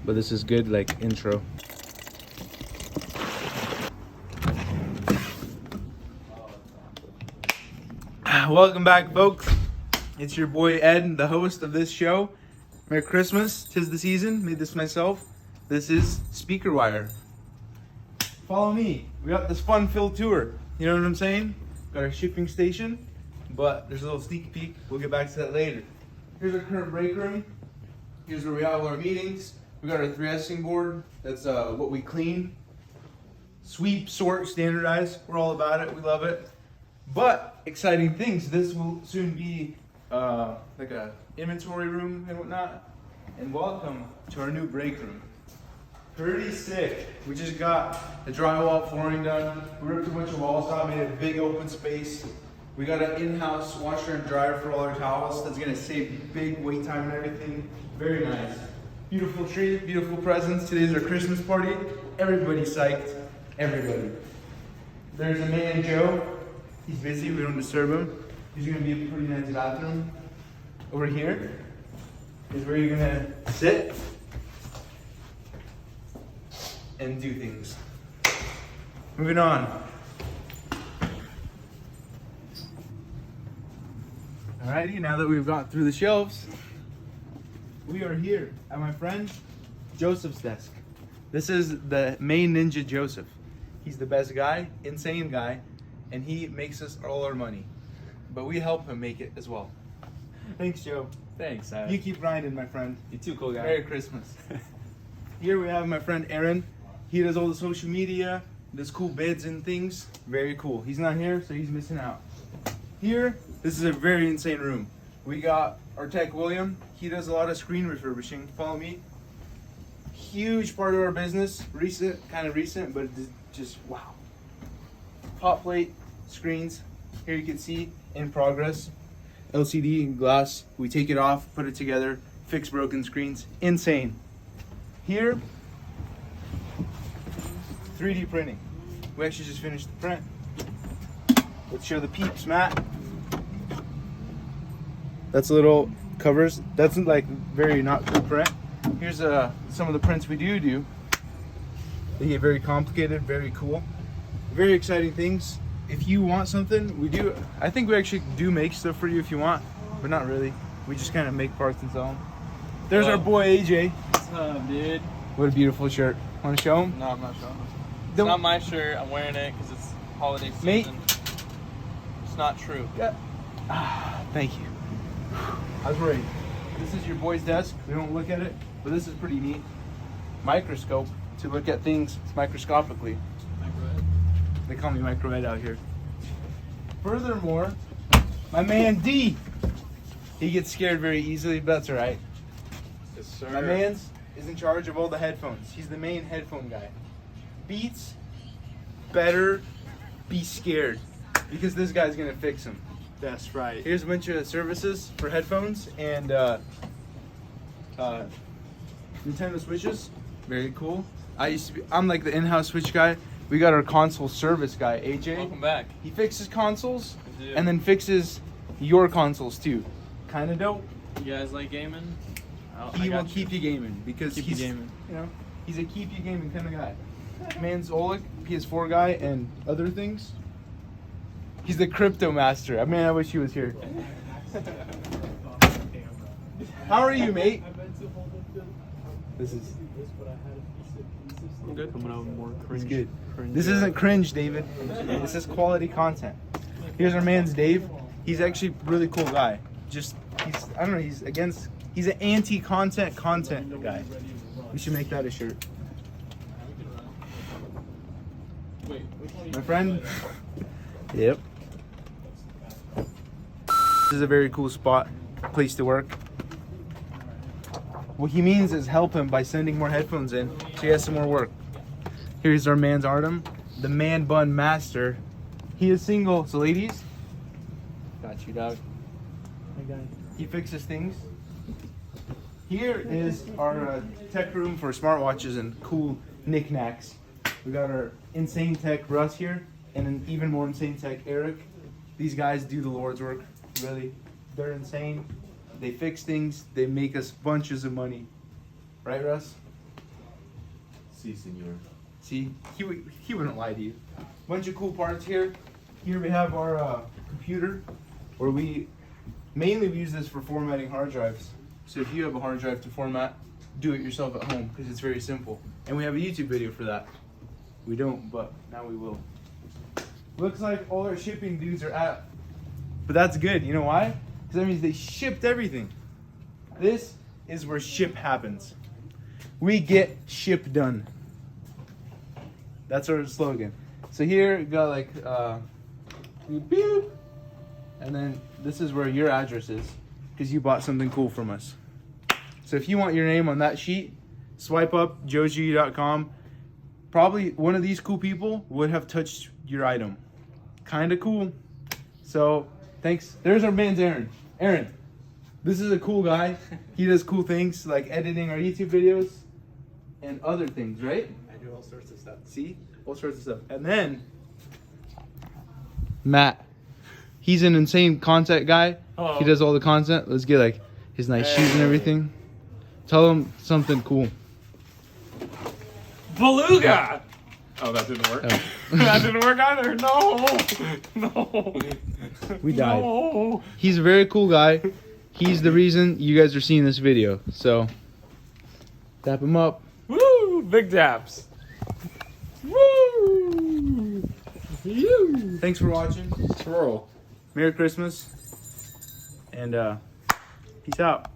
but this is good like intro. Welcome back, folks. It's your boy Ed, the host of this show. Merry Christmas, 'tis the season. Made this myself. This is Speaker Wire. Follow me. We got this fun-filled tour. You know what I'm saying? Got our shipping station, but there's a little sneak peek. We'll get back to that later. Here's our current break room. Here's where we have all our meetings. We got our 3S'ing board. That's what we clean. Sweep, sort, standardize. We're all about it. We love it. But exciting things. This will soon be like a inventory room and whatnot. And welcome to our new break room. Pretty sick. We just got the drywall flooring done. We ripped a bunch of walls out, made a big open space. We got an in-house washer and dryer for all our towels. That's gonna save big wait time and everything. Very nice. Beautiful tree, beautiful presents. Today's our Christmas party. Everybody's psyched. Everybody. There's a man, Joe. He's busy, we don't disturb him. He's gonna be a pretty nice bathroom. Over here is where you're gonna sit and do things. Moving on. Alrighty, now that we've got through the shelves, we are here at my friend Joseph's desk. This is the main ninja Joseph. He's the best guy, insane guy, and he makes us all our money. But we help him make it as well. Thanks, Joe. Thanks. You keep grinding, my friend. You too, cool guy. Merry Christmas. Here we have my friend Aaron. He does all the social media, does cool bids and things. Very cool. He's not here, so he's missing out. Here, this is a very insane room. We got our tech William. He does a lot of screen refurbishing. Follow me. Huge part of our business. Kind of recent, but it's just wow. Hot plate screens. Here you can see in progress. LCD and glass. We take it off, put it together, fix broken screens. Insane. Here, 3D printing. We actually just finished the print. Let's show the peeps, Matt. That's little covers. That's like very not cool print. Here's some of the prints we do. They get very complicated, very cool, very exciting things. If you want something, we do. I think we actually do make stuff for you if you want, but not really. We just kind of make parts and sell them. There's our boy AJ. What's up, dude? What a beautiful shirt. Want to show him? No, I'm not showing it. It's not my shirt. I'm wearing it because it's holiday season. Mate. It's not true. Yeah. Thank you. I was worried. This is your boy's desk. We don't look at it, but this is pretty neat. Microscope to look at things microscopically. They call me Micro Ed out here. Furthermore, my man D, he gets scared very easily, but that's all right. Yes, sir. My man's is in charge of all the headphones. He's the main headphone guy. Beats better be scared because this guy's gonna fix them. That's right. Here's a bunch of services for headphones and Nintendo Switches. Very cool. I'm like the in-house Switch guy. We got our console service guy, AJ. Welcome back. He fixes consoles and then fixes your consoles too. Kind of dope. You guys like gaming? He will keep you gaming because Keep you he's gaming. You know, he's a keep you gaming kind of guy. Man's Oleg, PS4 guy, and other things. He's the crypto master. I mean, I wish he was here. How are you, mate? This is. I'm good. Coming out with more cringe. It's good. This isn't cringe, David. This is quality content. Here's our man's Dave. He's actually a really cool guy. He's an anti-content guy. We should make that a shirt. My friend. Yep. This is a very cool place to work. What he means is help him by sending more headphones in so he has some more work. Here's our man's Artem, the man bun master. He is single, so ladies, got you, dog. He fixes things. Here is our tech room for smartwatches and cool knickknacks. We got our insane tech Russ here, and an even more insane tech Eric. These guys do the Lord's work, really. They're insane. They fix things. They make us bunches of money. Right, Russ? Si, senor. See, he wouldn't lie to you. Bunch of cool parts here. Here we have our computer, where we use this for formatting hard drives. So if you have a hard drive to format, do it yourself at home because it's very simple. And we have a YouTube video for that. We don't, but now we will. Looks like all our shipping dudes are at, but that's good. You know why? Because that means they shipped everything. This is where ship happens. We get ship done. That's our slogan. So here we got like beep, and then this is where your address is because you bought something cool from us. So if you want your name on that sheet, swipe up joji.com. Probably one of these cool people would have touched your item. Kind of cool. So thanks. There's our man's Aaron. Aaron, this is a cool guy. He does cool things like editing our YouTube videos and other things, right? I do all sorts of stuff. See? All sorts of stuff. And then Matt. He's an insane content guy. Hello. He does all the content. Let's get like his nice shoes and everything. Tell him something cool. Beluga! Oh, that didn't work. Oh. That didn't work either. No. We died. No. He's a very cool guy. He's the reason you guys are seeing this video. So, tap him up. Woo! Big taps. Woo! You. Thanks for watching. Swirl. Merry Christmas. And peace out.